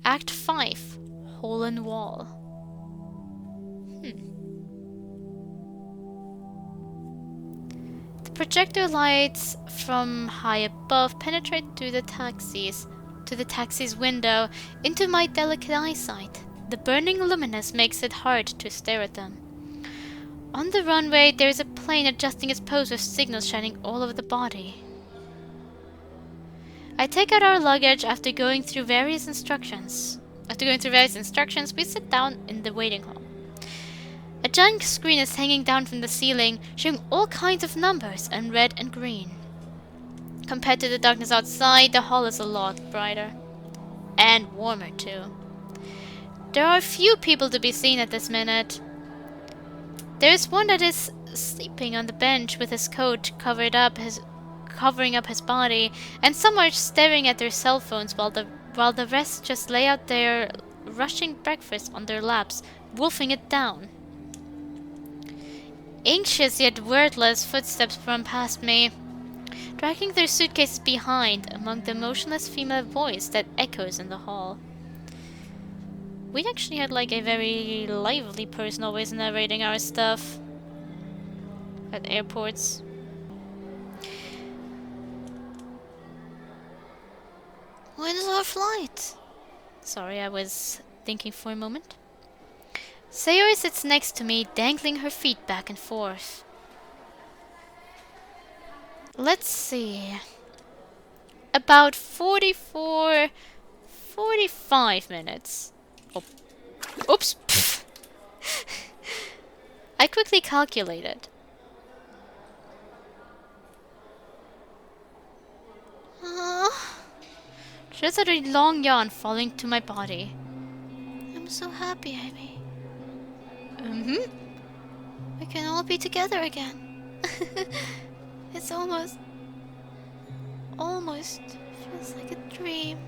Act 5. Hole in Wall. The projector lights from high above penetrate through the taxi's window into my delicate eyesight. The burning luminance makes it hard to stare at them. On the runway, there is a plane adjusting its pose with signals shining all over the body. I take out our luggage after going through various instructions. We sit down in the waiting hall. A giant screen is hanging down from the ceiling, showing all kinds of numbers in red and green. Compared to the darkness outside, the hall is a lot brighter. And warmer, too. There are few people to be seen at this minute. There is one that is sleeping on the bench with his coat covering up his body, and some are staring at their cell phones while the rest just lay out there rushing breakfast on their laps, wolfing it down. Anxious yet wordless footsteps run past me, dragging their suitcases behind among the motionless female voice that echoes in the hall. We actually had like a very lively person always narrating our stuff at airports. When is our flight? Sorry, I was thinking for a moment. Sayori sits next to me, dangling her feet back and forth. Let's see. About 45 minutes. Oh. Oops. I quickly calculated. Just a long yawn falling to my body. I'm so happy, Amy. Mm-hmm. We can all be together again. It's almost feels like a dream.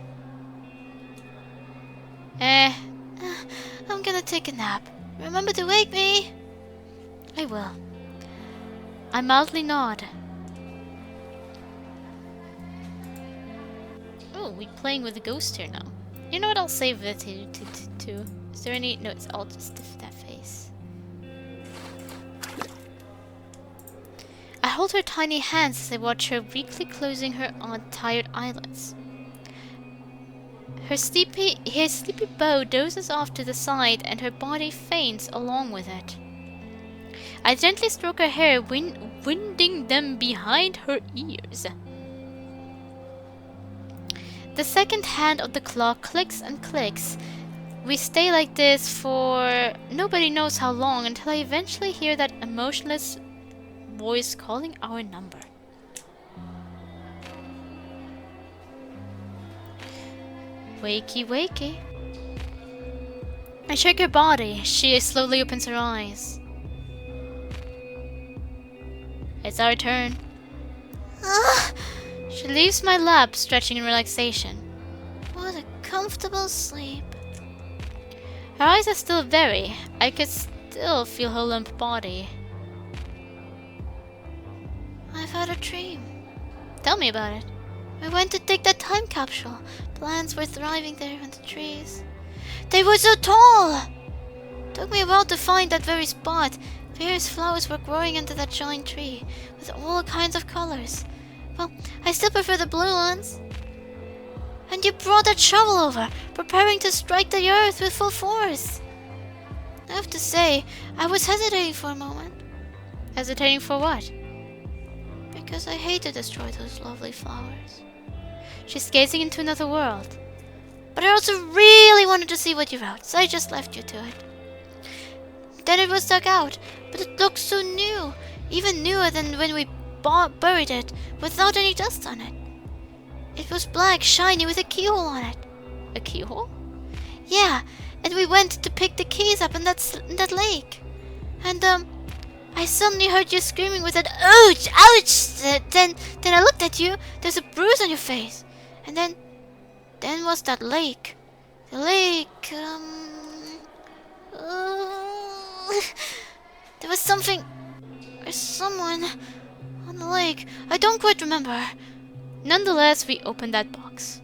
I'm gonna take a nap. Remember to wake me. I will. I mildly nod. Oh, we're playing with a ghost here now. You know what? I'll save it to. Is there any? No, it's all just that face. I hold her tiny hands as I watch her weakly closing her tired eyelids. Her sleepy bow dozes off to the side, and her body faints along with it. I gently stroke her hair, winding them behind her ears. The second hand of the clock clicks and clicks. We stay like this for nobody knows how long, until I eventually hear that emotionless voice calling our number. Wakey, wakey. I shake her body. She slowly opens her eyes. It's our turn. She leaves my lap, stretching in relaxation. What a comfortable sleep. Her eyes are still very. I could still feel her limp body. I've had a dream. Tell me about it. We went to take that time capsule. Plants were thriving there in the trees. They were so tall! Took me a while to find that very spot. Various flowers were growing into that giant tree, with all kinds of colors. Well, I still prefer the blue ones. And you brought that shovel over, preparing to strike the earth with full force. I have to say, I was hesitating for a moment. Hesitating for what? Because I hate to destroy those lovely flowers. She's gazing into another world. But I also really wanted to see what you wrote, so I just left you to it. Then it was dug out, but it looked so new, even newer than when we buried it, without any dust on it. It was black, shiny, with a keyhole on it. A keyhole? Yeah, and we went to pick the keys up in that lake. And I suddenly heard you screaming with that ouch, ouch. Then I looked at you. There's a bruise on your face. And then was that lake. The lake. There was something or someone on the lake. I don't quite remember. Nonetheless, we opened that box.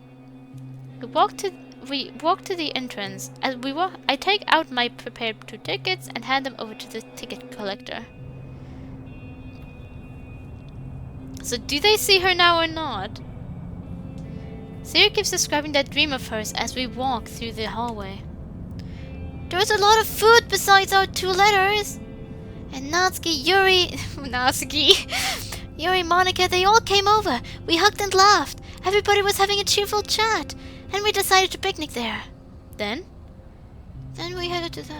We walked we walk to the entrance. As we walk, I take out my prepared 2 tickets and hand them over to the ticket collector. So do they see her now or not? Sayori keeps describing that dream of hers as we walk through the hallway. There's a lot of food besides our 2 letters. And Natsuki, Yuri, Yuri, Monica, they all came over. We hugged and laughed. Everybody was having a cheerful chat. And we decided to picnic there. Then we headed to the...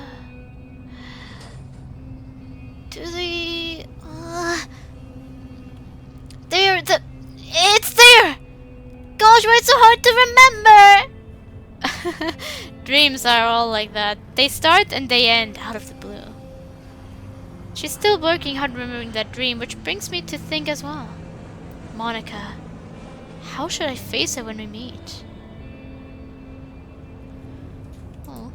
It's there! Gosh, why it's so hard to remember! dreams are all like that. They start and they end out of the blue. She's still working hard remembering that dream, which brings me to think as well. Monica, how should I face her when we meet? Oh.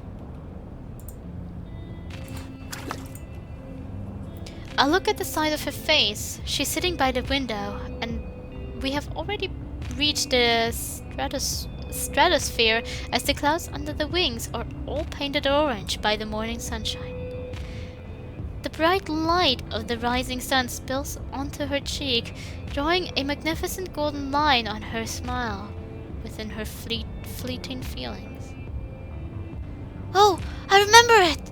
I look at the side of her face. She's sitting by the window, and we have already reached the stratosphere as the clouds under the wings are all painted orange by the morning sunshine. The bright light of the rising sun spills onto her cheek, drawing a magnificent golden line on her smile within her fleeting feelings. Oh, I remember it!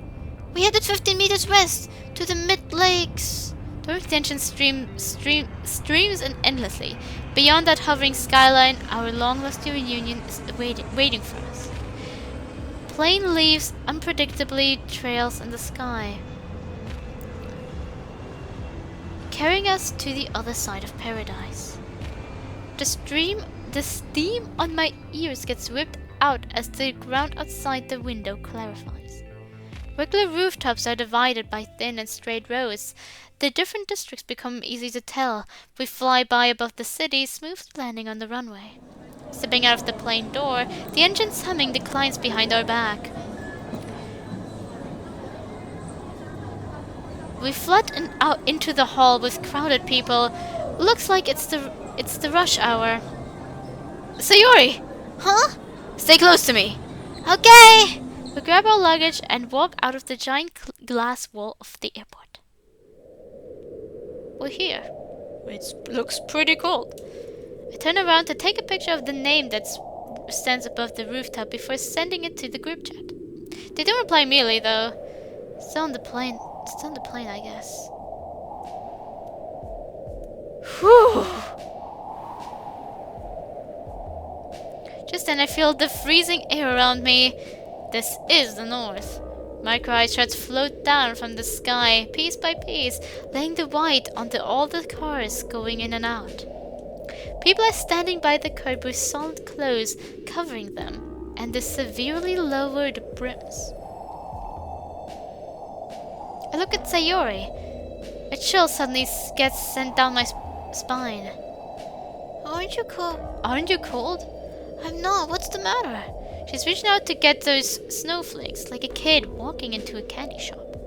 We headed 15 meters west to the mid-lakes. Dark tension streams and endlessly. Beyond that hovering skyline, our long-lost reunion is waiting for us. Plain leaves unpredictably trails in the sky, carrying us to the other side of paradise. The steam on my ears gets whipped out as the ground outside the window clarifies. Regular rooftops are divided by thin and straight rows. The different districts become easy to tell. We fly by above the city, smooth landing on the runway. Stepping out of the plane door, the engine's humming declines behind our back. We flood out into the hall with crowded people. Looks like it's the rush hour. Sayori! Huh? Stay close to me. Okay! We grab our luggage and walk out of the giant glass wall of the airport. We're here. It looks pretty cold. I turn around to take a picture of the name that stands above the rooftop before sending it to the group chat. They don't reply immediately though. Still on the plane, I guess. Whew. Just then I feel the freezing air around me. This is the north. Micro-ice shards float down from the sky, piece by piece, laying the white onto all the cars going in and out. People are standing by the curb with solid clothes covering them, and the severely lowered brims. I look at Sayori. A chill suddenly gets sent down my spine. Aren't you cold? Aren't you cold? I'm not. What's the matter? She's reaching out to get those snowflakes, like a kid walking into a candy shop.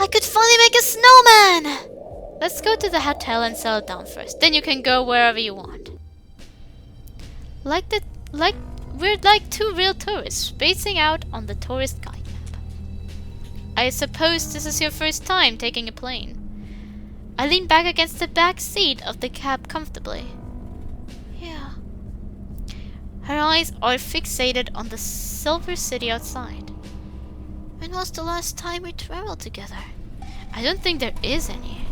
I could finally make a snowman! Let's go to the hotel and settle down first. Then you can go wherever you want. We're like 2 real tourists spacing out on the tourist guide map. I suppose this is your first time taking a plane. I lean back against the back seat of the cab comfortably. Yeah. Her eyes are fixated on the silver city outside. When was the last time we traveled together? I don't think there is any.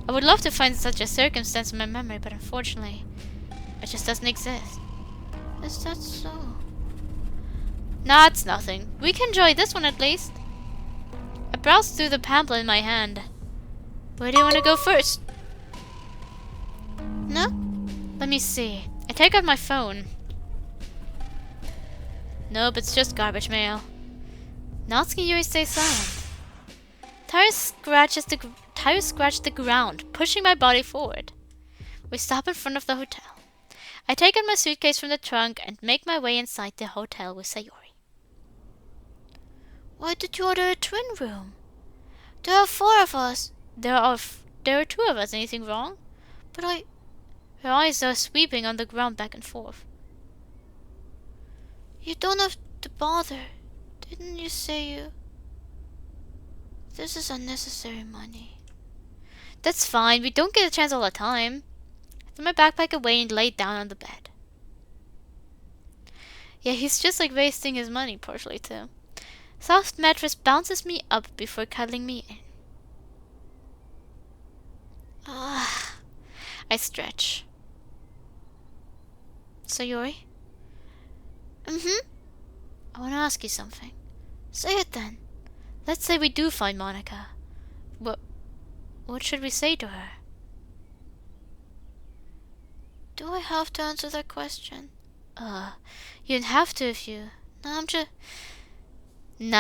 I would love to find such a circumstance in my memory, but unfortunately, it just doesn't exist. Is that so? Nah, it's nothing. We can enjoy this one at least. I browsed through the pamphlet in my hand. Where do you want to go first? No? Let me see. I take out my phone. Nope, it's just garbage mail. Natsuki and Yuri stay silent. Tires scratch the ground, pushing my body forward. We stop in front of the hotel. I take out my suitcase from the trunk and make my way inside the hotel with Sayori. Why did you order a twin room? There are 4 of us. There are 2 of us. Anything wrong? But Her eyes are sweeping on the ground back and forth. You don't have to bother. Didn't you say you... This is unnecessary money. That's fine, we don't get a chance all the time. I threw my backpack away and laid down on the bed. Yeah, he's just like wasting his money partially too. Soft mattress bounces me up before cuddling me in. Ah, I stretch. Sayori, I want to ask you something. say it then. Let's say we do find Monica. What should we say to her? Do I have to answer that question? You don't have to if you... No,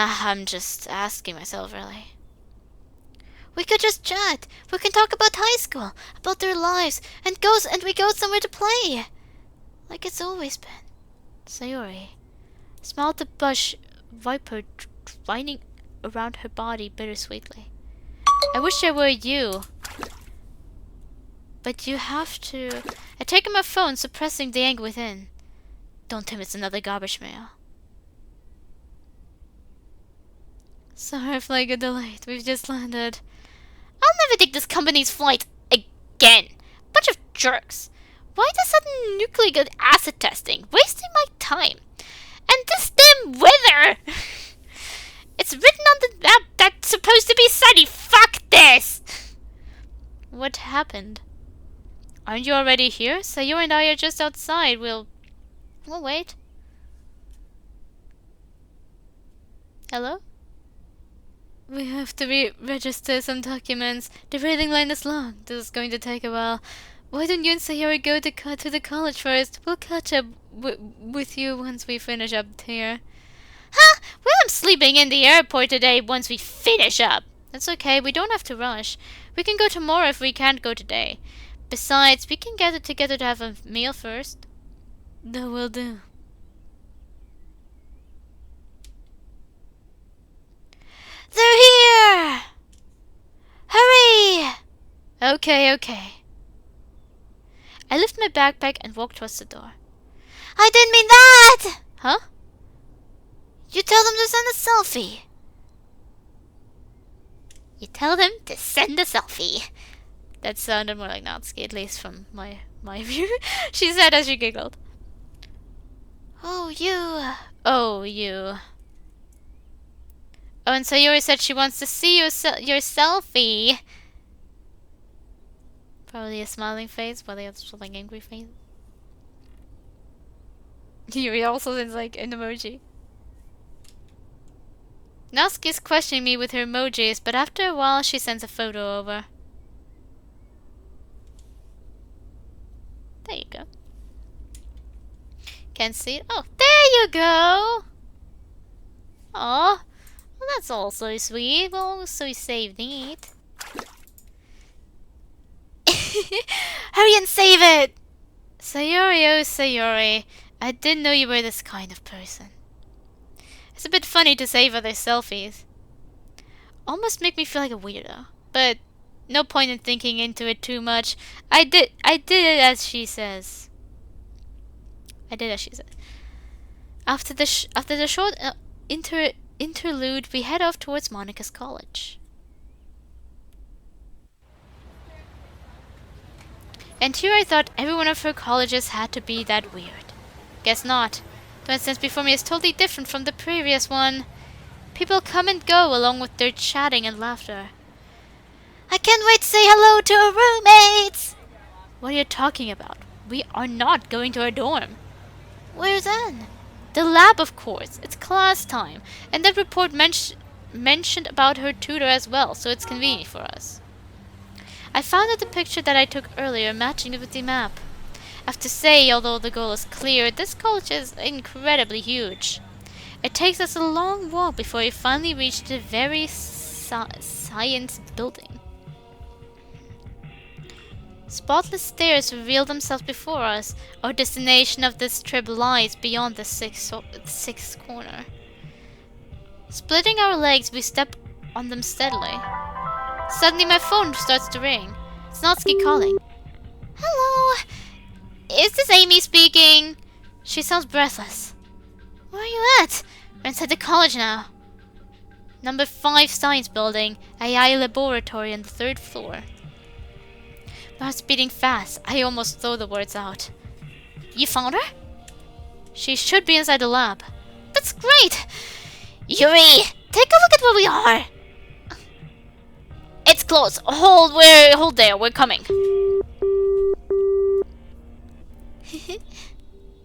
I'm just asking myself, really. We could just chat. We can talk about high school, about their lives, and we go somewhere to play. Like it's always been. Sayori smiled the bush viper twining around her body bittersweetly. I wish I were you. But you have to... I take out my phone, suppressing the anger within. Don't tell me it's another garbage mail. Sorry if I got delayed. We've just landed. I'll never take this company's flight again. Bunch of jerks. Why the sudden nucleic acid testing? Wasting my time. And this damn weather! It's written on the map that's supposed to be sunny. Fuck this! What happened? Aren't you already here? Sayori and I are just outside. We'll wait. Hello? We have to re-register some documents. The waiting line is long. This is going to take a while. Why don't you and Sayori go to the college first? We'll catch up with you once we finish up here. Huh? Well, I'm sleeping in the airport today once we finish up. That's okay. We don't have to rush. We can go tomorrow if we can't go today. Besides, we can gather together to have a meal first. That will do. They're here! Hurry! Okay. I lift my backpack and walk towards the door. I didn't mean that! Huh? You tell them to send a selfie. You tell them to send a selfie. That sounded more like Natsuki, at least from my view. She said as she giggled. Oh, you. Oh, you. Oh, and Sayori said she wants to see your selfie. Probably a smiling face, while the other's like angry face. Yuri also sends like an emoji. Natsuki's questioning me with her emojis, but after a while she sends a photo over. There you go. Can't see it. Oh, there you go! Aw. Well, that's also sweet. Well, so we saved it. Hurry and save it! Sayori, oh Sayori. I didn't know you were this kind of person. It's a bit funny to save other selfies. Almost make me feel like a weirdo. But no point in thinking into it too much. I did it as she says. After the short interlude, we head off towards Monica's college. And here I thought every one of her colleges had to be that weird. Guess not. The instance before me is totally different from the previous one. People come and go along with their chatting and laughter. I can't wait to say hello to our roommates! What are you talking about? We are not going to our dorm. Where then? The lab, of course. It's class time. And that report mentioned about her tutor as well, so it's convenient for us. I found out the picture that I took earlier, matching it with the map. I have to say, although the goal is clear, this college is incredibly huge. It takes us a long walk before we finally reach the very science building. Spotless stairs reveal themselves before us. Our destination of this trip lies beyond the sixth corner. Splitting our legs, we step on them steadily. Suddenly my phone starts to ring. It's Natsuki calling. Hello? Is this Amy speaking? She sounds breathless. Where are you at? We're inside the college now. Number 5 science building, AI laboratory on the 3rd floor. My heart's beating fast. I almost throw the words out. You found her? She should be inside the lab. That's great! Yuri, take a look at where we are. It's close. Hold there. We're coming.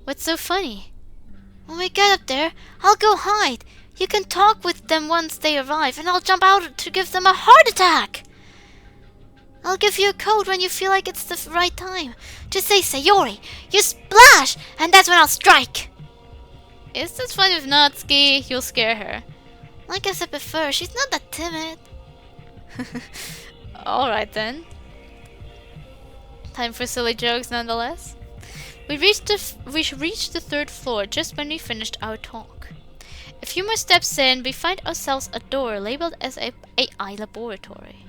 What's so funny? When we get up there, I'll go hide. You can talk with them once they arrive, and I'll jump out to give them a heart attack. I'll give you a code when you feel like it's the right time. Just say Sayori, you splash, and that's when I'll strike. Is this fun with Natsuki? You'll scare her. Like I said before, she's not that timid. Alright then. Time for silly jokes nonetheless. We reached the 3rd floor just when we finished our talk. A few more steps in, we find ourselves a door labeled as a AI laboratory.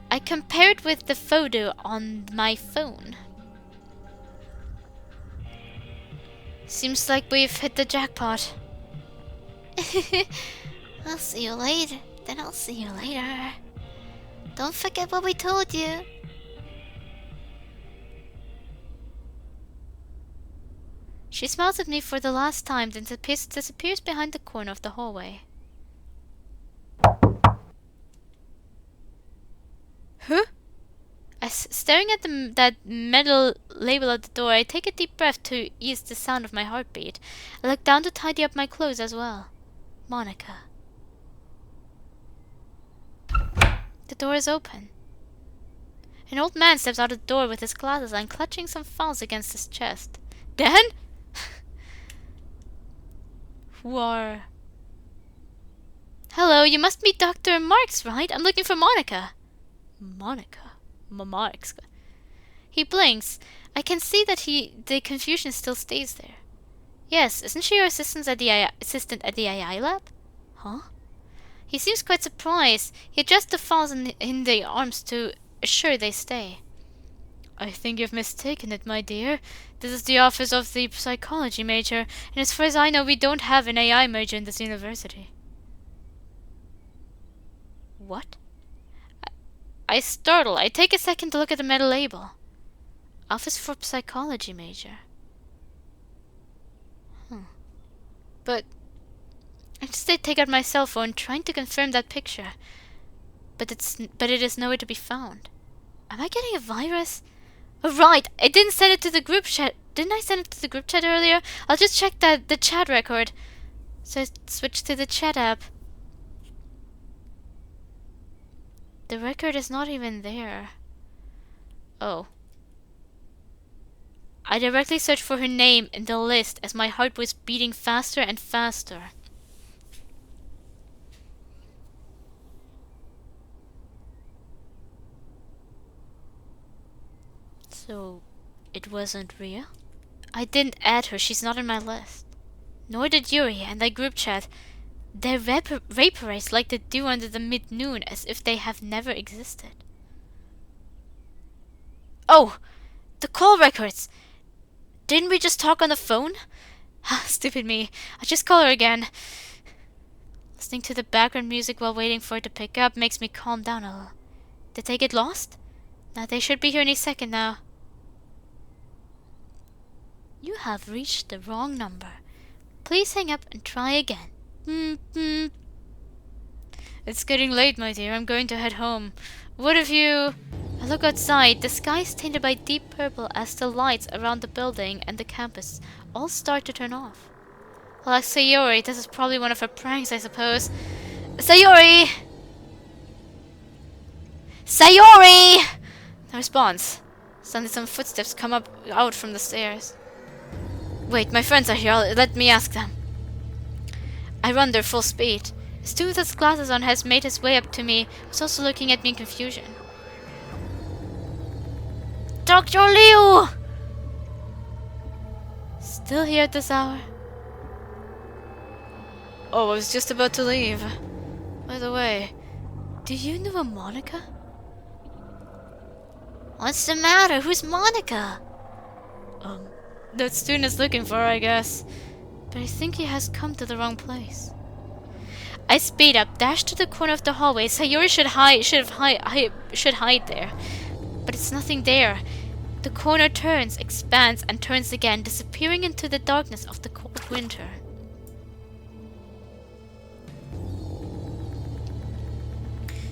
I compared with the photo on my phone. Seems like we've hit the jackpot. I'll see you later. Then I'll see you later. Don't forget what we told you. She smiles at me for the last time, then disappears behind the corner of the hallway. Huh? As staring at that metal label at the door, I take a deep breath to ease the sound of my heartbeat. I look down to tidy up my clothes as well. Monica. The door is open. An old man steps out of the door with his glasses on, clutching some files against his chest. Dan? Who are... Hello, you must be Dr. Marks, right? I'm looking for Monica. Monica? Marks. He blinks. I can see that the confusion still stays there. Yes, isn't she your assistant at the AI lab? Huh? He seems quite surprised. He adjusts the files in the arms to assure they stay. I think you've mistaken it, my dear. This is the office of the psychology major, and as far as I know, we don't have an AI major in this university. What? I startle. I take a second to look at the metal label. Office for Psychology Major. But I just take out my cell phone, trying to confirm that picture. But it is nowhere to be found. Am I getting a virus? Oh, right, I didn't send it to the group chat. Didn't I send it to the group chat earlier? I'll just check the chat record. So I switch to the chat app. The record is not even there. Oh. I directly searched for her name in the list as my heart was beating faster and faster. So, it wasn't real? I didn't add her, she's not in my list. Nor did Yuri and the group chat. They vaporize like the dew under the mid-noon, as if they have never existed. Oh! The call records! Didn't we just talk on the phone? Stupid me. I'll just call her again. Listening to the background music while waiting for it to pick up makes me calm down a little. Did they get lost? Now they should be here any second now. You have reached the wrong number. Please hang up and try again. It's getting late, my dear. I'm going to head home. What if you... I look outside. The sky is tinted by deep purple as the lights around the building and the campus all start to turn off. Well, like Sayori, this is probably one of her pranks, I suppose. Sayori! Sayori! No response. Suddenly some footsteps come out from the stairs. Wait, my friends are here. Let me ask them. I run their full speed. A student with his glasses on has made his way up to me, was also looking at me in confusion. Dr. Liu! Still here at this hour? Oh, I was just about to leave. By the way, do you know a Monica? What's the matter? Who's Monica? that student is looking for, I guess. But I think he has come to the wrong place. I speed up, dash to the corner of the hallway. Sayori should hide there. But it's nothing there. The corner turns, expands, and turns again, disappearing into the darkness of the cold winter.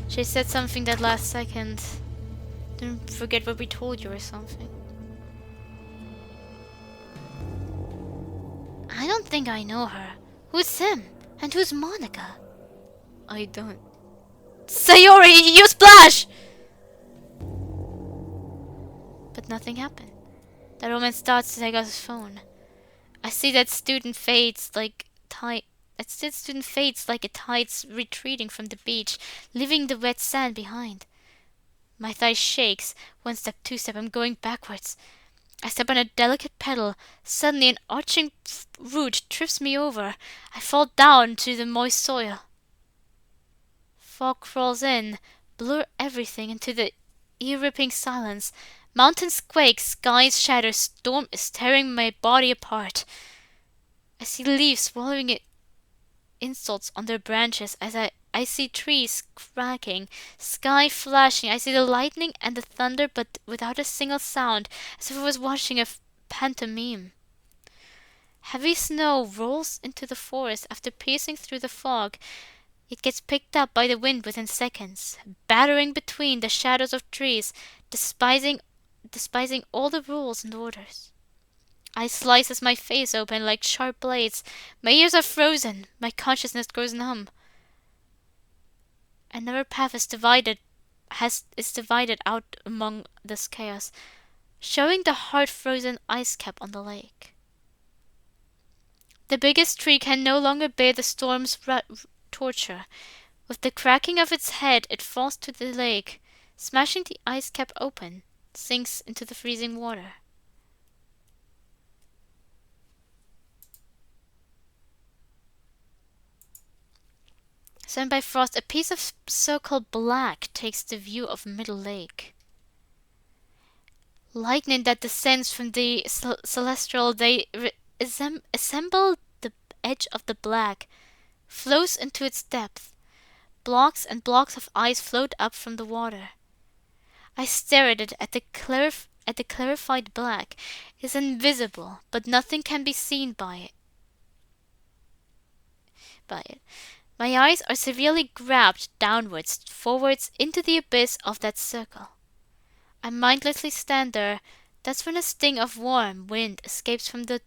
She said something that last second. Don't forget what we told you or something. I don't think I know her. Who's him? And who's Monica? I don't. Sayori, you splash! But nothing happened. The woman starts to take out his phone. I see that student fades like tide. That student fades like a tide's retreating from the beach, leaving the wet sand behind. My thigh shakes. One step, two step, I'm going backwards. I step on a delicate pedal. Suddenly an arching root trips me over. I fall down to the moist soil. Fog crawls in, blur everything into the ear-ripping silence. Mountains quake, skies shatter, storm is tearing my body apart. I see leaves swallowing insults on their branches as I see trees cracking, sky flashing. I see the lightning and the thunder, but without a single sound, as if I was watching a pantomime. Heavy snow rolls into the forest after piercing through the fog. It gets picked up by the wind within seconds, battering between the shadows of trees, despising all the rules and orders. Ice slices my face open like sharp blades. My ears are frozen. My consciousness grows numb. Another path is divided out among this chaos, showing the hard-frozen ice cap on the lake. The biggest tree can no longer bear the storm's torture. With the cracking of its head, it falls to the lake, smashing the ice cap open, sinks into the freezing water. Surrounded by frost, a piece of so-called black takes the view of Middle Lake. Lightning that descends from the celestial day assemble the edge of the black, flows into its depth. Blocks and blocks of ice float up from the water. I stare at it, at the clarified black. It is invisible, but nothing can be seen by it. My eyes are severely grabbed downwards, forwards, into the abyss of that circle. I mindlessly stand there. That's when a sting of warm wind escapes from the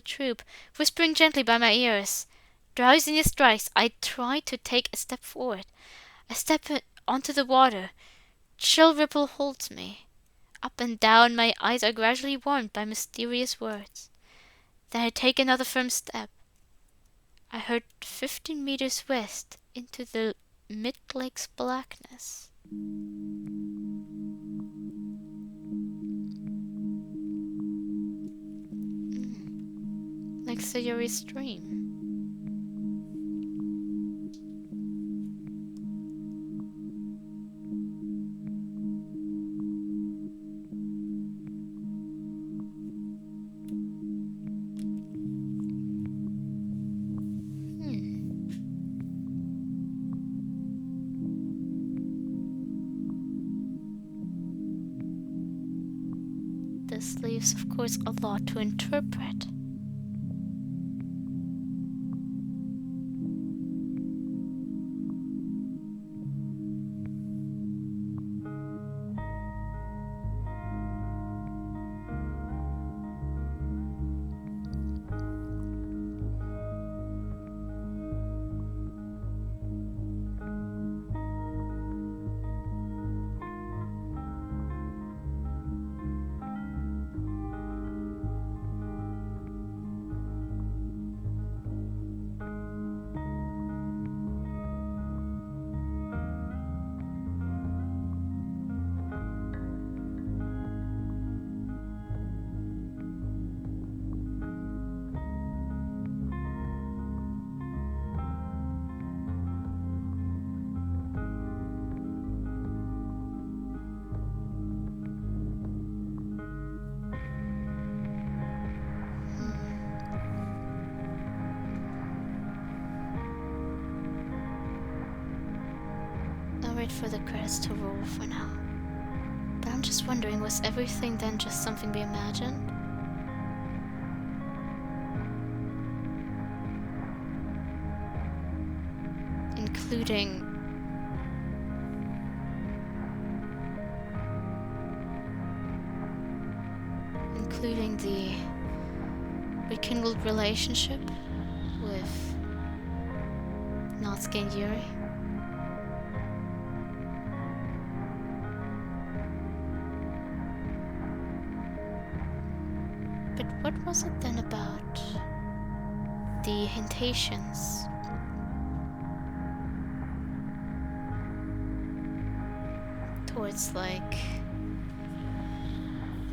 troop, whispering gently by my ears. Drowsiness strikes. I try to take a step forward. I step onto the water. Chill ripple holds me. Up and down, my eyes are gradually warmed by mysterious words. Then I take another firm step. I heard 15 meters west into the mid-lake's blackness. Like Sayori's dream. This leaves, of course, a lot to interpret. wait for the credits to roll for now. But I'm just wondering, was everything then just something we imagined? Including the rekindled relationship with Natsuki and Yuri. But what was it then about the hintations? Towards, like,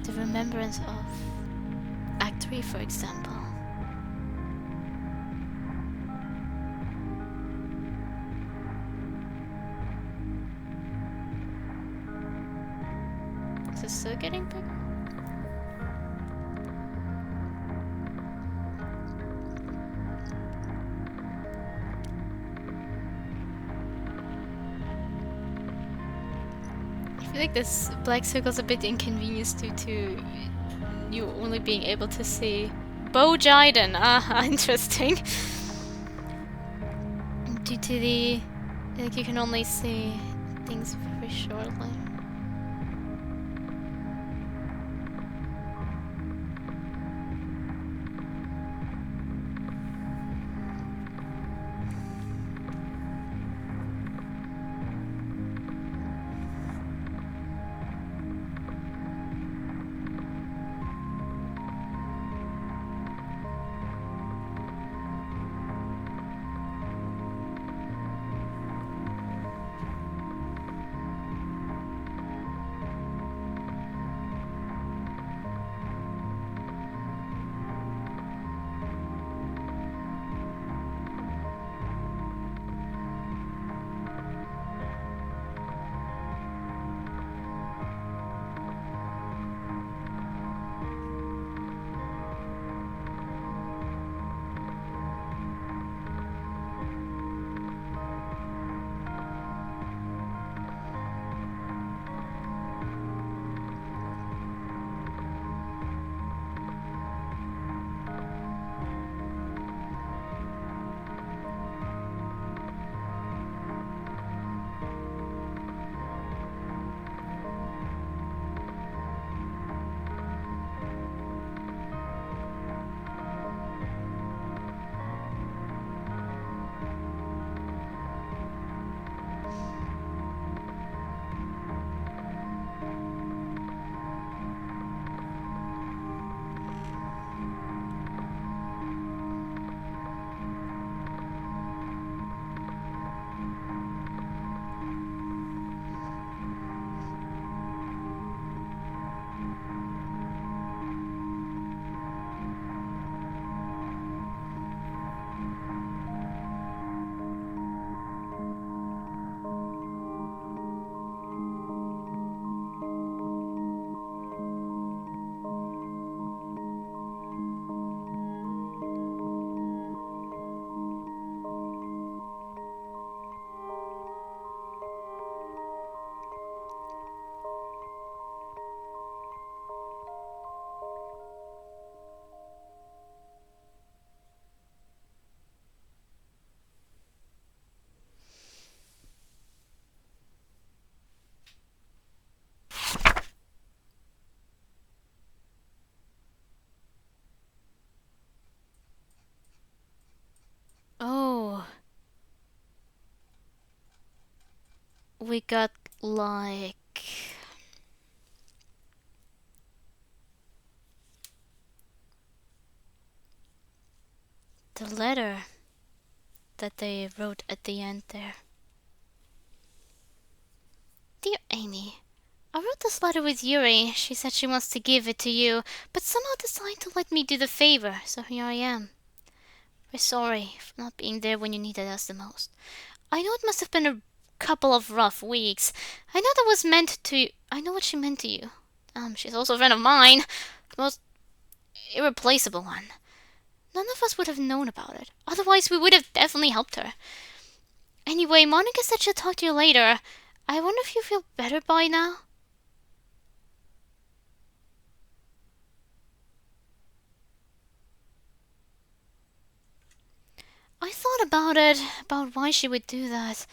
the remembrance of Act 3, for example. Is it still getting bigger? I feel like this black circle's a bit inconvenience due to you only being able to see Bo Jiden. Ah, interesting. Due to the, like, you can only see things very shortly. Oh. We got, like, the letter that they wrote at the end there. Dear Amy, I wrote this letter with Yuri. She said she wants to give it to you, but somehow decided to let me do the favor, so here I am. We're sorry for not being there when you needed us the most. I know it must have been a couple of rough weeks. I know what she meant to you. She's also a friend of mine. The most irreplaceable one. None of us would have known about it. Otherwise, we would have definitely helped her. Anyway, Monica said she'll talk to you later. I wonder if you feel better by now? I thought about it, about why she would do that.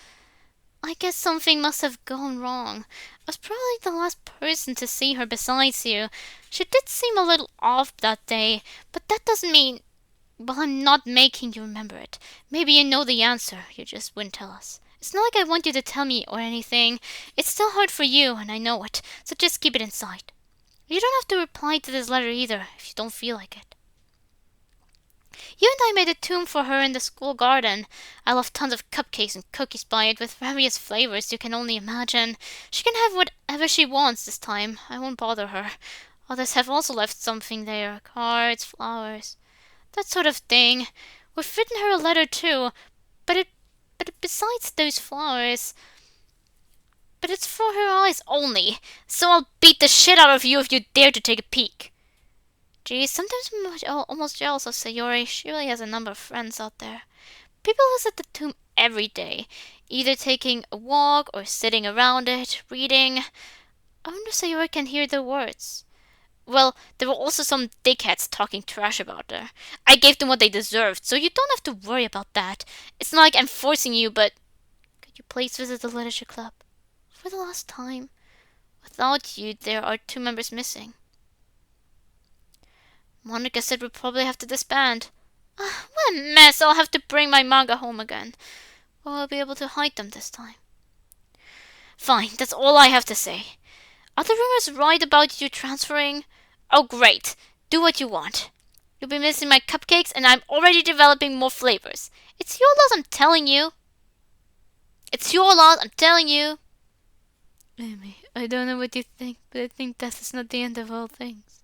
I guess something must have gone wrong. I was probably the last person to see her besides you. She did seem a little off that day, but that doesn't mean... Well, I'm not making you remember it. Maybe you know the answer, you just wouldn't tell us. It's not like I want you to tell me or anything. It's still hard for you, and I know it, so just keep it inside. You don't have to reply to this letter either, if you don't feel like it. You and I made a tomb for her in the school garden. I left tons of cupcakes and cookies by it with various flavors you can only imagine. She can have whatever she wants this time. I won't bother her. Others have also left something there. Cards, flowers, that sort of thing. We've written her a letter too, but besides those flowers... But it's for her eyes only, so I'll beat the shit out of you if you dare to take a peek. Geez, sometimes I'm almost jealous of Sayori. She really has a number of friends out there. People visit the tomb every day, either taking a walk or sitting around it, reading. I wonder if Sayori can hear their words. Well, there were also some dickheads talking trash about her. I gave them what they deserved, so you don't have to worry about that. It's not like I'm forcing you, but... Could you please visit the literature club? For the last time. Without you, there are 2 members missing. Monica said we'll probably have to disband. What a mess! I'll have to bring my manga home again. Or I'll be able to hide them this time. Fine, that's all I have to say. Are the rumors right about you transferring? Oh great, do what you want. You'll be missing my cupcakes and I'm already developing more flavors. It's your loss, I'm telling you. It's your loss, I'm telling you. Amy, I don't know what you think, but I think death is not the end of all things.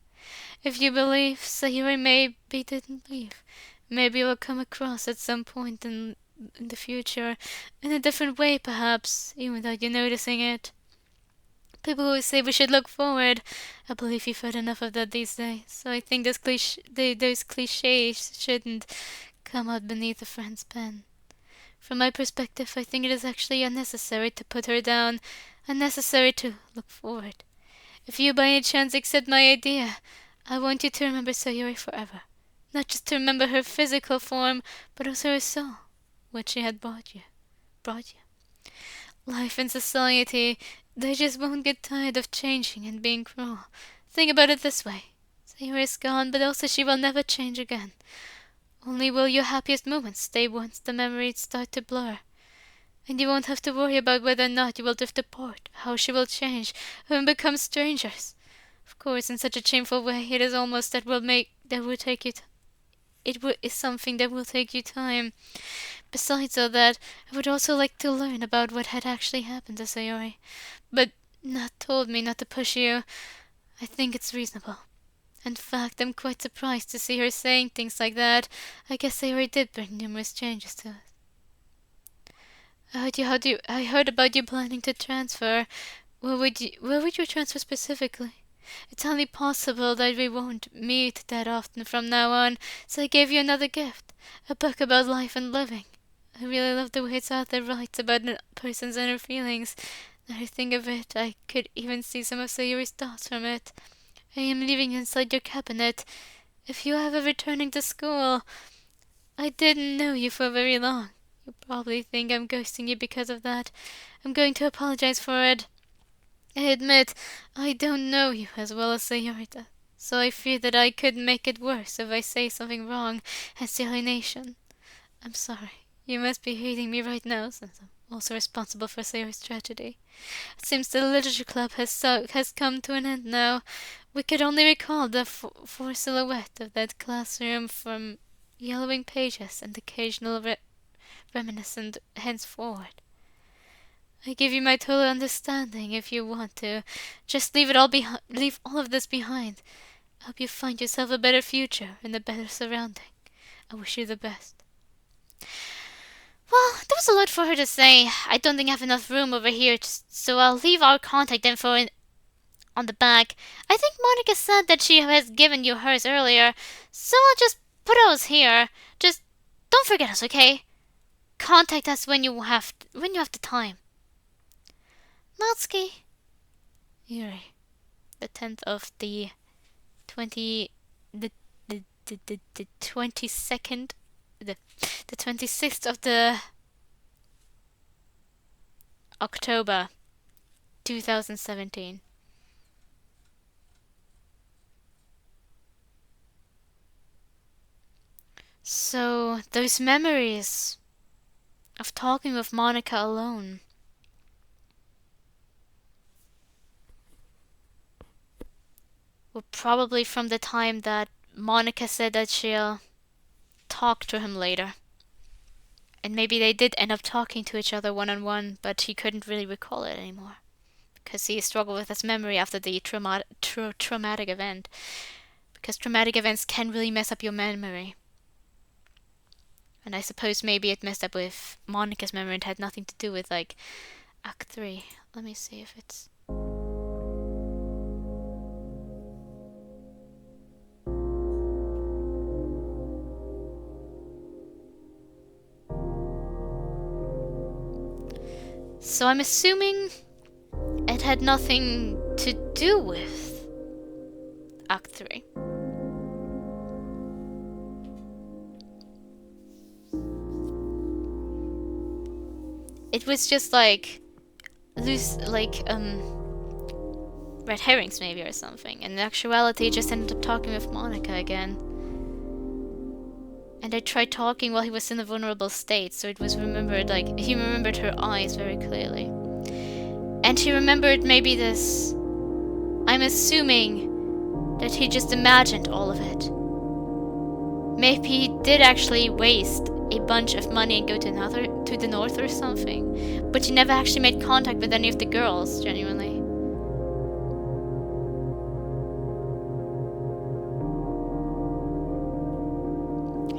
If you believe Sayori maybe didn't leave, maybe you'll come across at some point in the future, in a different way perhaps, even without you noticing it. People always say we should look forward. I believe you've heard enough of that these days, so I think those cliches shouldn't come out beneath a friend's pen. From my perspective, I think it is actually unnecessary to put her down, unnecessary to look forward. If you by any chance accept my idea, I want you to remember Sayori forever. Not just to remember her physical form, but also her soul, what she had brought you. Life and society, they just won't get tired of changing and being cruel. Think about it this way. Sayori is gone, but also she will never change again. Only will your happiest moments stay once the memories start to blur. And you won't have to worry about whether or not you will drift apart, how she will change, and become strangers. Of course, in such a shameful way, it is almost is something that will take you time. Besides all that, I would also like to learn about what had actually happened to Sayori. But Nat told me not to push you. I think it's reasonable. In fact, I'm quite surprised to see her saying things like that. I guess Sayori did bring numerous changes to us. I heard about you planning to transfer. Where would you transfer specifically? It's only possible that we won't meet that often from now on, so I gave you another gift, a book about life and living. I really love the way its author writes about a person's inner feelings. Now I think of it, I could even see some of Sayori's thoughts from it. I am leaving inside your cabinet. If you are ever returning to school, I didn't know you for very long. You probably think I'm ghosting you because of that. I'm going to apologize for it. I admit, I don't know you as well as Sayori does, so I fear that I could make it worse if I say something wrong as the alienation. I'm sorry. You must be hating me right now, since I'm also responsible for Sayori's tragedy. It seems the literature club has come to an end now. We could only recall the four silhouette of that classroom from yellowing pages and occasional reminiscent henceforward. I give you my total understanding if you want to. Just leave all of this behind. I hope you find yourself a better future and a better surrounding. I wish you the best. Well, there was a lot for her to say. I don't think I have enough room over here, so I'll leave our contact info on the back. I think Monica said that she has given you hers earlier, so I'll just put ours here. Just don't forget us, okay? Contact us when you have the time. Natsuki. Yuri. The 10th of the 20... The 22nd... The 26th of the... October 2017. So, those memories of talking with Monica alone. Were probably from the time that Monica said that she'll talk to him later. And maybe they did end up talking to each other one-on-one, but he couldn't really recall it anymore. Because he struggled with his memory after the traumatic event. Because traumatic events can really mess up your memory. And I suppose maybe it messed up with Monica's memory and had nothing to do with, like, Act 3. Let me see if it's... So I'm assuming it had nothing to do with Act 3. It was just like loose, like red herrings maybe or something. And in actuality, just ended up talking with Monica again. And I tried talking while he was in a vulnerable state, so it was remembered, like, he remembered her eyes very clearly. And he remembered maybe this... I'm assuming that he just imagined all of it. Maybe he did actually waste a bunch of money and go to the north or something. But he never actually made contact with any of the girls, genuinely.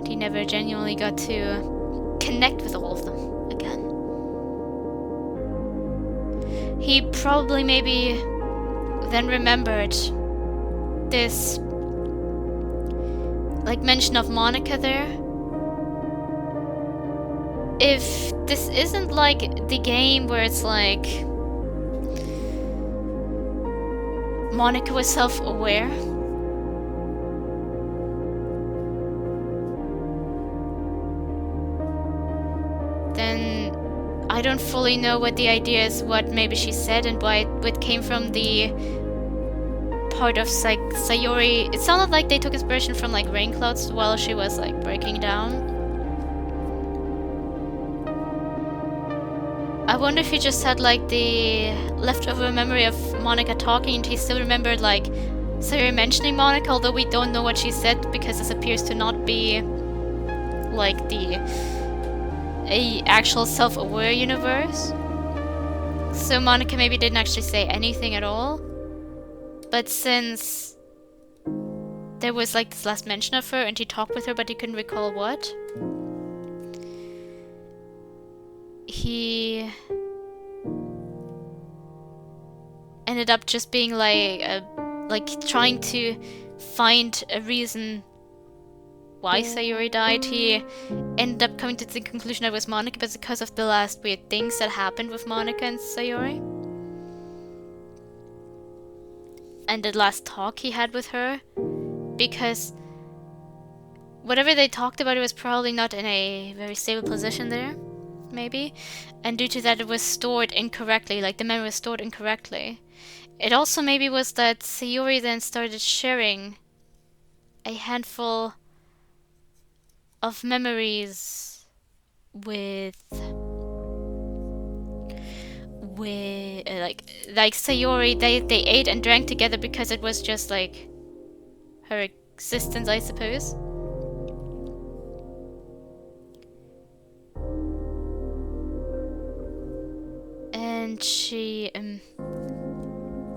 He never genuinely got to connect with all of them again. He probably maybe then remembered this, like, mention of Monica there. If this isn't like the game where it's like Monica was self-aware, then I don't fully know what the idea is, what maybe she said and why it came from the part of Sayori. It sounded like they took inspiration from like rain clouds while she was like breaking down. I wonder if he just had like the leftover memory of Monica talking and he still remembered like Sayori mentioning Monica, although we don't know what she said because this appears to not be like a actual self-aware universe. So Monica maybe didn't actually say anything at all. But since there was like this last mention of her and he talked with her but he couldn't recall what, he ended up just being like trying to find a reason why Sayori died. He ended up coming to the conclusion that it was Monica, but because of the last weird things that happened with Monica and Sayori. And the last talk he had with her. Because whatever they talked about, it was probably not in a very stable position there. Maybe. And due to that, it was stored incorrectly. Like, the memory was stored incorrectly. It also maybe was that Sayori then started sharing a handful of memories with like Sayori. They ate and drank together because it was just like her existence, I suppose. And she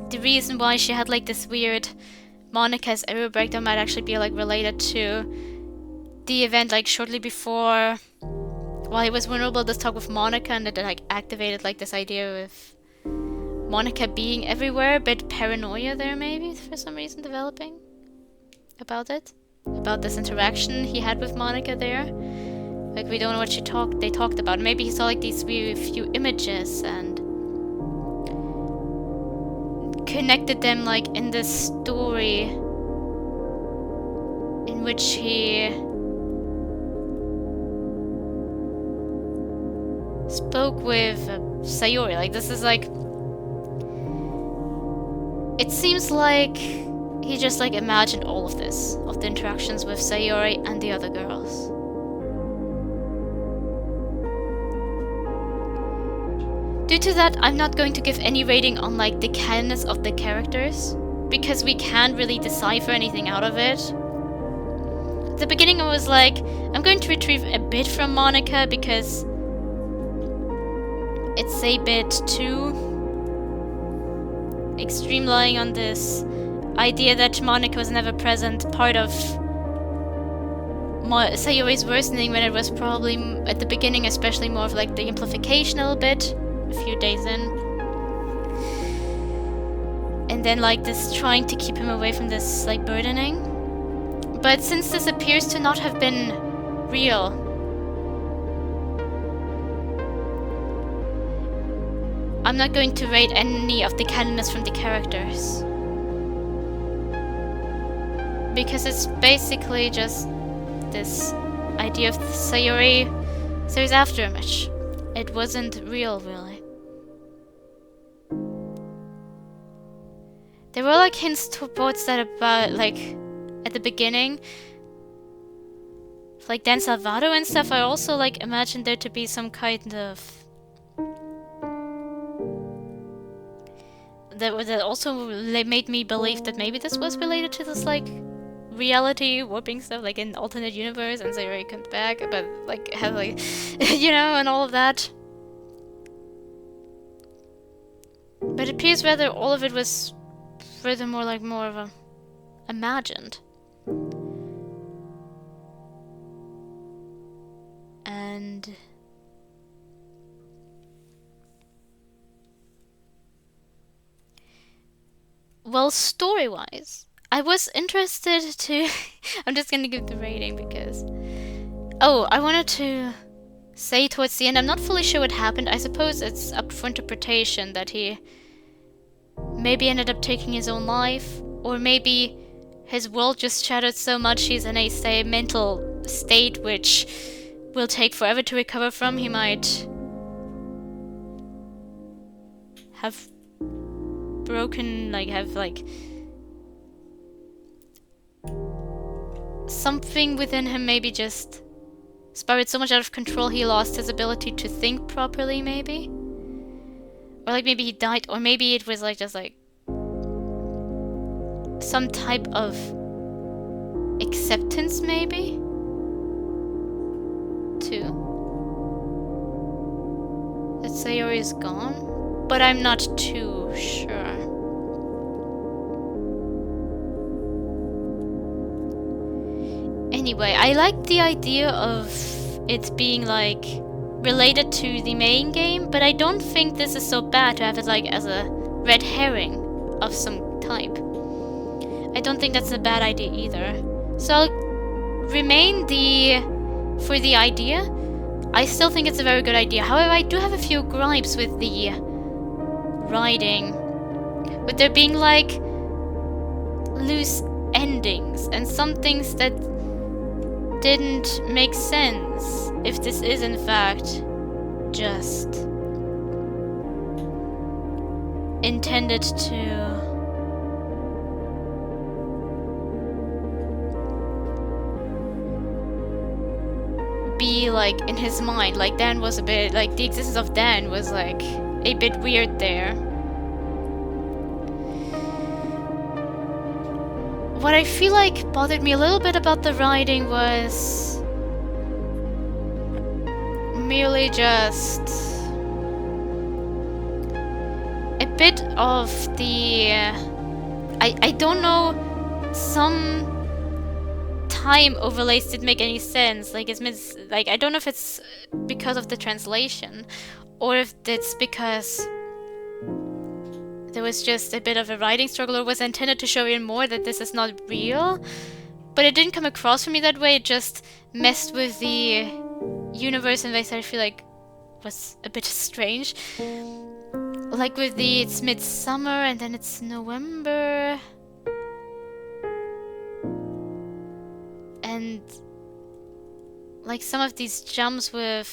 the reason why she had like this weird Monica's error breakdown might actually be like related to the event like shortly before, while he was vulnerable, this talk with Monica, and it like activated like this idea of Monica being everywhere, but paranoia there maybe for some reason developing about it, about this interaction he had with Monica there. Like, we don't know what they talked about. Maybe he saw like these weird few images, and connected them like in this story in which he spoke with Sayori. Like, this is like, it seems like he just like imagined all of this, of the interactions with Sayori and the other girls. Due to that, I'm not going to give any rating on like the canonness of the characters, because we can't really decipher anything out of it. At the beginning I was like, I'm going to retrieve a bit from Monica because it's a bit too extreme, lying on this idea that Monica was never present, part of Sayori's worsening, when it was probably at the beginning especially more of like the amplification a little bit, a few days in. And then like this trying to keep him away from this like burdening. But since this appears to not have been real, I'm not going to rate any of the canonness from the characters. Because it's basically just this idea of Sayori's afterimage. It wasn't real, really. There were like hints towards that about like at the beginning. Like Dan Salvado and stuff, I also like imagined there to be some kind of that also made me believe that maybe this was related to this like reality warping stuff, like in alternate universe, and Sayori comes back, but like have like you know, and all of that. But it appears rather all of it was furthermore like more of a imagined. And well, story-wise, I was interested to I'm just gonna give the rating because I wanted to say towards the end, I'm not fully sure what happened. I suppose it's up for interpretation that he maybe ended up taking his own life, or maybe his world just shattered so much he's in a, say, mental state which will take forever to recover from. He might have broken, like, have, like, something within him maybe just spiraled so much out of control he lost his ability to think properly, maybe? Or like maybe he died, or maybe it was like just like some type of acceptance, maybe? Too. That Sayori is gone? But I'm not too sure. Anyway, I like the idea of it being like related to the main game, but I don't think this is so bad to have it like as a red herring of some type. I don't think that's a bad idea either. So I'll remain for the idea. I still think it's a very good idea. However, I do have a few gripes with the writing, with there being like loose endings and some things that didn't make sense if this is in fact just intended to be like in his mind. Like Dan was a bit like the existence of Dan was like a bit weird there. What I feel like bothered me a little bit about the writing was merely just a bit of the I don't know, some time overlays didn't make any sense. Like like I don't know if it's because of the translation or if it's because there was just a bit of a writing struggle, or was intended to show even more that this is not real. But it didn't come across for me that way. It just messed with the universe in ways that I feel like was a bit strange. Like with the it's midsummer and then it's November. And like some of these jumps with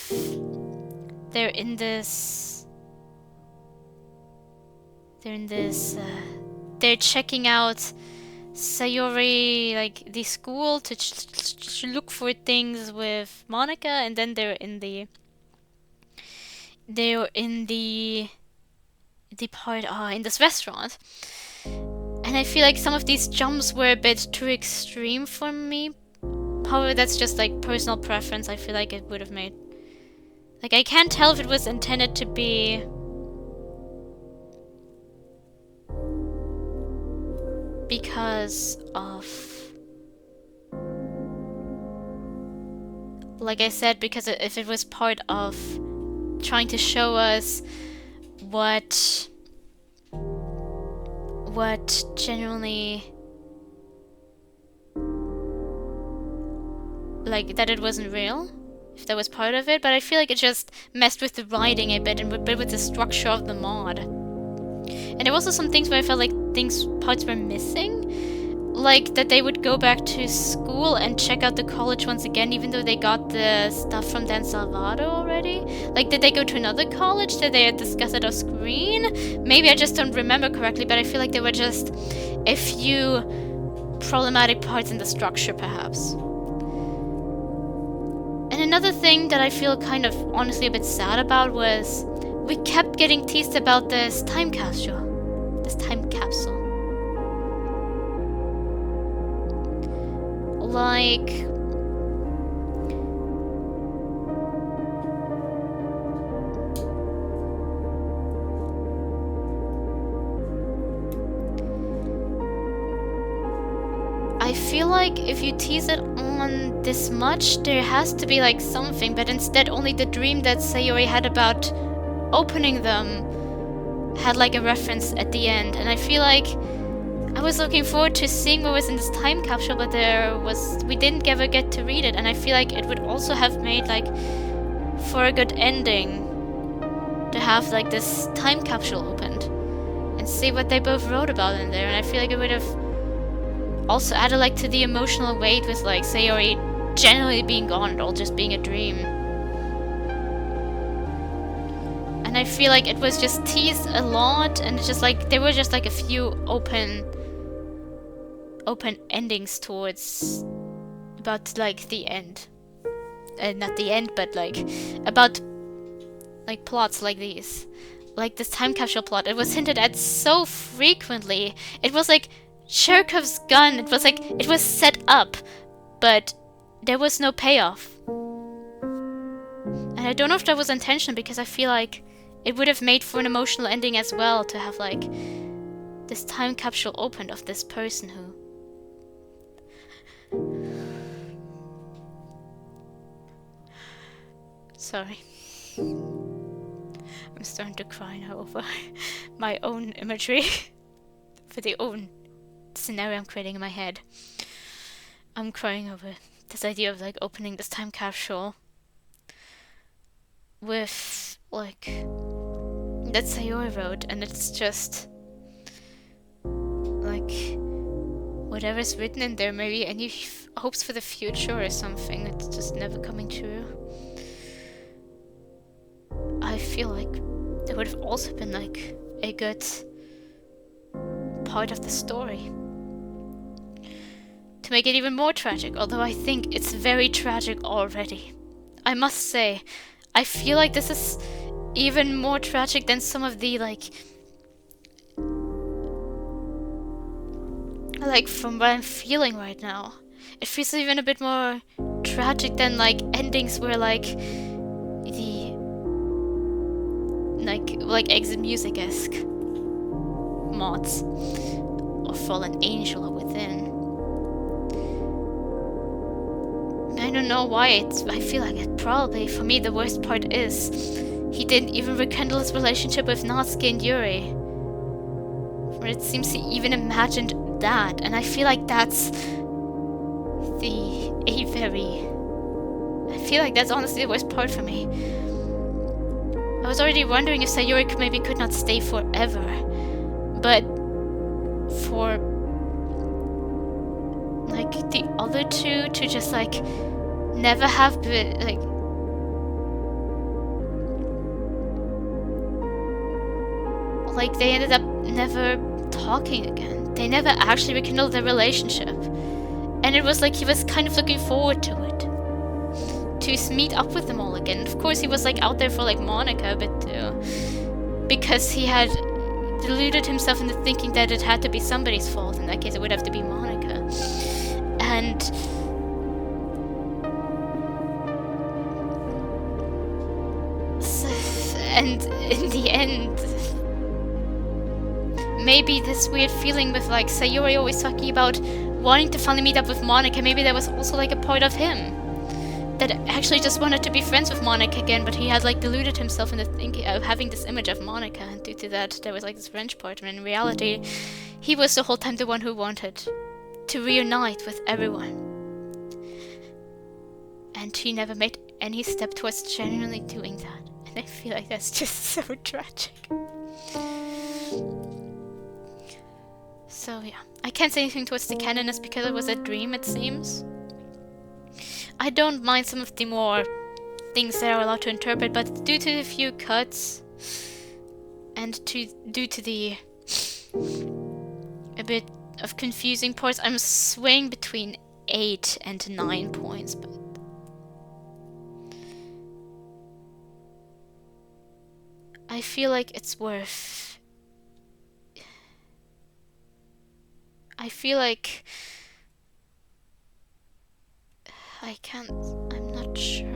they're in this they're checking out Sayori, like the school, to look for things with Monica, and then they're in the part in this restaurant. And I feel like some of these jumps were a bit too extreme for me. However, that's just like personal preference. I feel like it would have made, like, I can't tell if it was intended to be because of, like I said, because if it was part of trying to show us what genuinely, like, that it wasn't real, if that was part of it. But I feel like it just messed with the writing a bit and with the structure of the mod. And there were also some things where I felt like parts were missing, like that they would go back to school and check out the college once again, even though they got the stuff from Dan Salvador already. Like, did they go to another college? Did they discuss it off screen? Maybe I just don't remember correctly, but I feel like there were just a few problematic parts in the structure, perhaps. And another thing that I feel kind of honestly a bit sad about was we kept getting teased about this time capsule. Like, I feel like if you tease it on this much, there has to be like something, but instead only the dream that Sayori had about opening them had like a reference at the end. And I feel like I was looking forward to seeing what was in this time capsule, but we didn't ever get to read it. And I feel like it would also have made like for a good ending to have like this time capsule opened and see what they both wrote about in there. And I feel like it would have also added like to the emotional weight with like Sayori generally being gone and all just being a dream. And I feel like it was just teased a lot, and it's just like there were just like a few open endings towards about like the end. Not the end, but like about like plots like these. Like this time capsule plot. It was hinted at so frequently. It was like Cherkov's gun. It was like it was set up, but there was no payoff. And I don't know if that was intentional, because I feel like it would have made for an emotional ending as well to have like this time capsule opened of this person who sorry. I'm starting to cry now over my own imagery for the own scenario I'm creating in my head. I'm crying over this idea of like opening this time capsule with like that Sayori wrote, and it's just like whatever's written in there, maybe any hopes for the future or something, it's just never coming true. I feel like there would have also been like a good part of the story to make it even more tragic, although I think it's very tragic already. I must say, I feel like this is even more tragic than some of the like from what I'm feeling right now. It feels even a bit more tragic than like endings where like the like exit music-esque mods or Fallen Angel or Within. I don't know why I feel like it probably, for me, the worst part is he didn't even rekindle his relationship with Natsuki and Yuri. Or it seems he even imagined that, and I feel like that's I feel like that's honestly the worst part for me. I was already wondering if Sayori maybe could not stay forever. But for like the other two to just like never have been like they ended up never talking again. They never actually rekindled their relationship. And it was like he was kind of looking forward to it. To meet up with them all again. Of course he was like out there for like Monica, but because he had deluded himself into thinking that it had to be somebody's fault. In that case it would have to be Monica. And in the end, maybe this weird feeling with like Sayori always talking about wanting to finally meet up with Monica, maybe there was also like a part of him that actually just wanted to be friends with Monica again, but he had like deluded himself into thinking of having this image of Monica, and due to that there was like this French part, and in reality he was the whole time the one who wanted to reunite with everyone. And he never made any step towards genuinely doing that. And I feel like that's just so tragic. So yeah, I can't say anything towards the canonness because it was a dream, it seems. I don't mind some of the more things that are allowed to interpret, but due to the few cuts and due to the a bit of confusing parts, I'm swaying between 8 and 9 points, but I feel like it's worth. I feel like I'm not sure.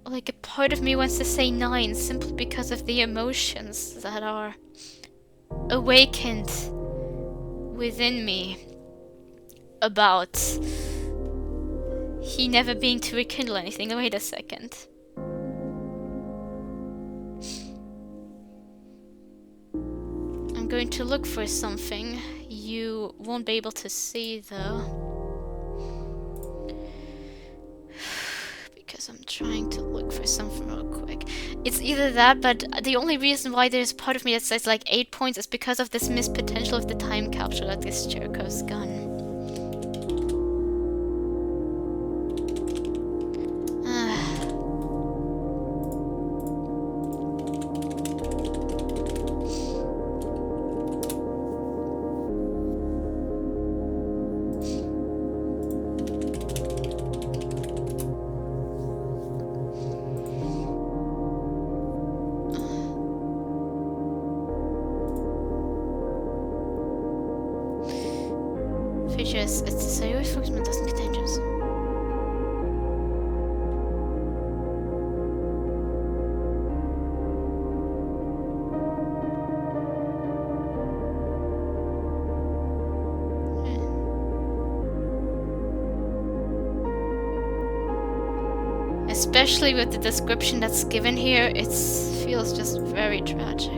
Like a part of me wants to say 9 simply because of the emotions that are awakened within me about he never being to rekindle anything. Wait a second. I'm going to look for something you won't be able to see though. Because I'm trying to look for something real quick. It's either that, but the only reason why there's part of me that says like 8 points is because of this missed potential of the time capsule that this Jericho's gun. Features, it's the Sayori fragment doesn't contain gems. Especially with the description that's given here, it feels just very tragic.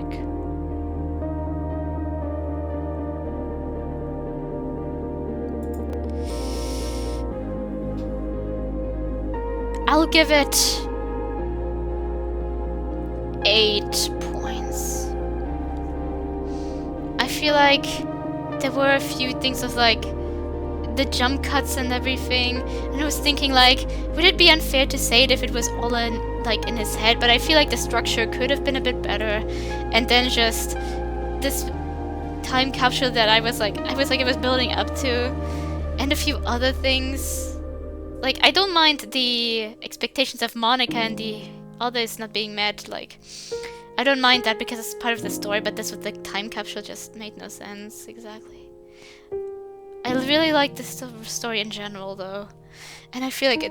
I'll give it 8 points. I feel like there were a few things of like the jump cuts and everything, and I was thinking like, would it be unfair to say it if it was all in like in his head? But I feel like the structure could have been a bit better, and then just this time capsule that I was building up to, and a few other things. Like, I don't mind the expectations of Monica and the others not being met, like, I don't mind that because it's part of the story, but this with the time capsule just made no sense, exactly. I really like this story in general, though, and I feel like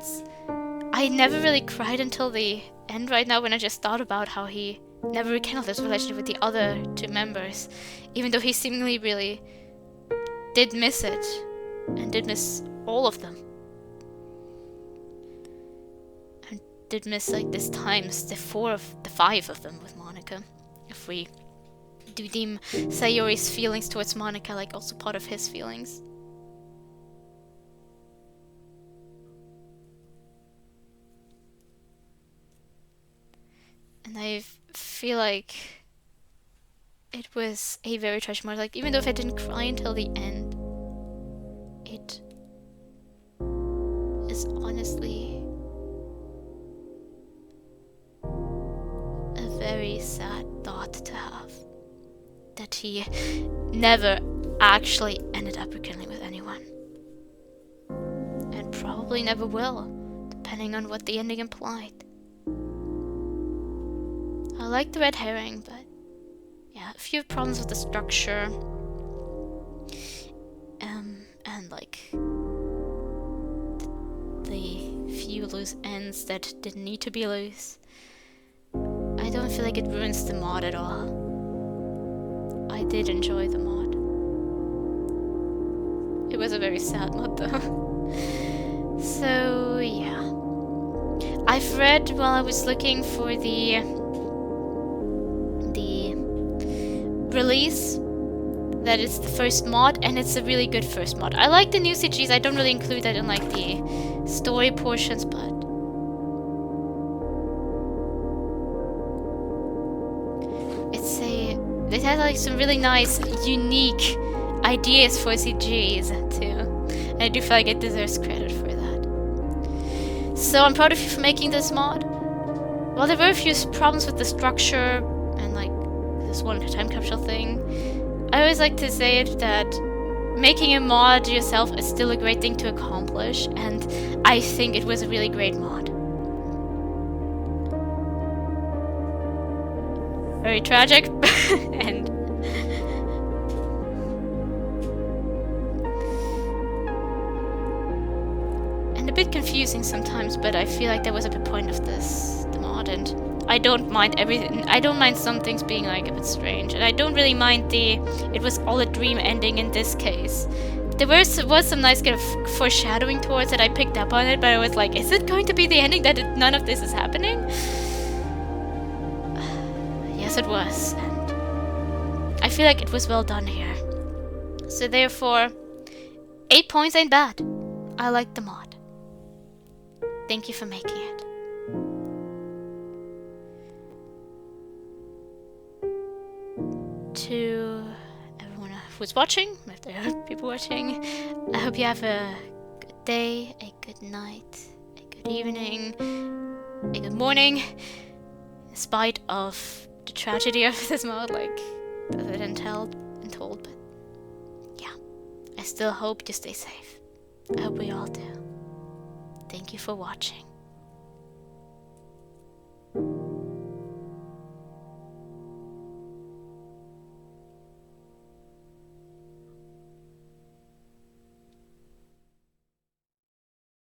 I never really cried until the end right now when I just thought about how he never rekindled his relationship with the other 2 members, even though he seemingly really did miss it, and did miss all of them. Did miss like this times the 5 of them with Monica, if we do deem Sayori's feelings towards Monica like also part of his feelings. And I feel like it was a very tragic mod. Like, even though if I didn't cry until the end, it is honestly a very sad thought to have. That he never actually ended up rekindling with anyone. And probably never will, depending on what the ending implied. I like the red herring, but yeah, a few problems with the structure. And like the few loose ends that didn't need to be loose. I don't feel like it ruins the mod at all. I did enjoy the mod. It was a very sad mod though. So yeah. I've read while I was looking for the release that it's the first mod, and it's a really good first mod. I like the new CGs. I don't really include that in like the story portions, but it has like some really nice, unique ideas for CGs too. And I do feel like it deserves credit for that. So I'm proud of you for making this mod. While there were a few problems with the structure and like this one time capsule thing, I always like to say it that making a mod yourself is still a great thing to accomplish, and I think it was a really great mod. Very tragic and a bit confusing sometimes, but I feel like that was a big point of the mod, and I don't mind everything. I don't mind some things being like a bit strange, and I don't really mind it was all a dream ending in this case. There was some nice kind of foreshadowing towards it. I picked up on it, but I was like, is it going to be the ending that none of this is happening? Yes, it was, and I feel like it was well done here. So therefore, 8 points ain't bad. I like the mod. Thank you for making it. To everyone who's watching, if there are people watching, I hope you have a good day, a good night, a good evening, a good morning, in spite of the tragedy of this mod, like, that it entailed and told, but yeah, I still hope you stay safe. I hope we all do. Thank you for watching.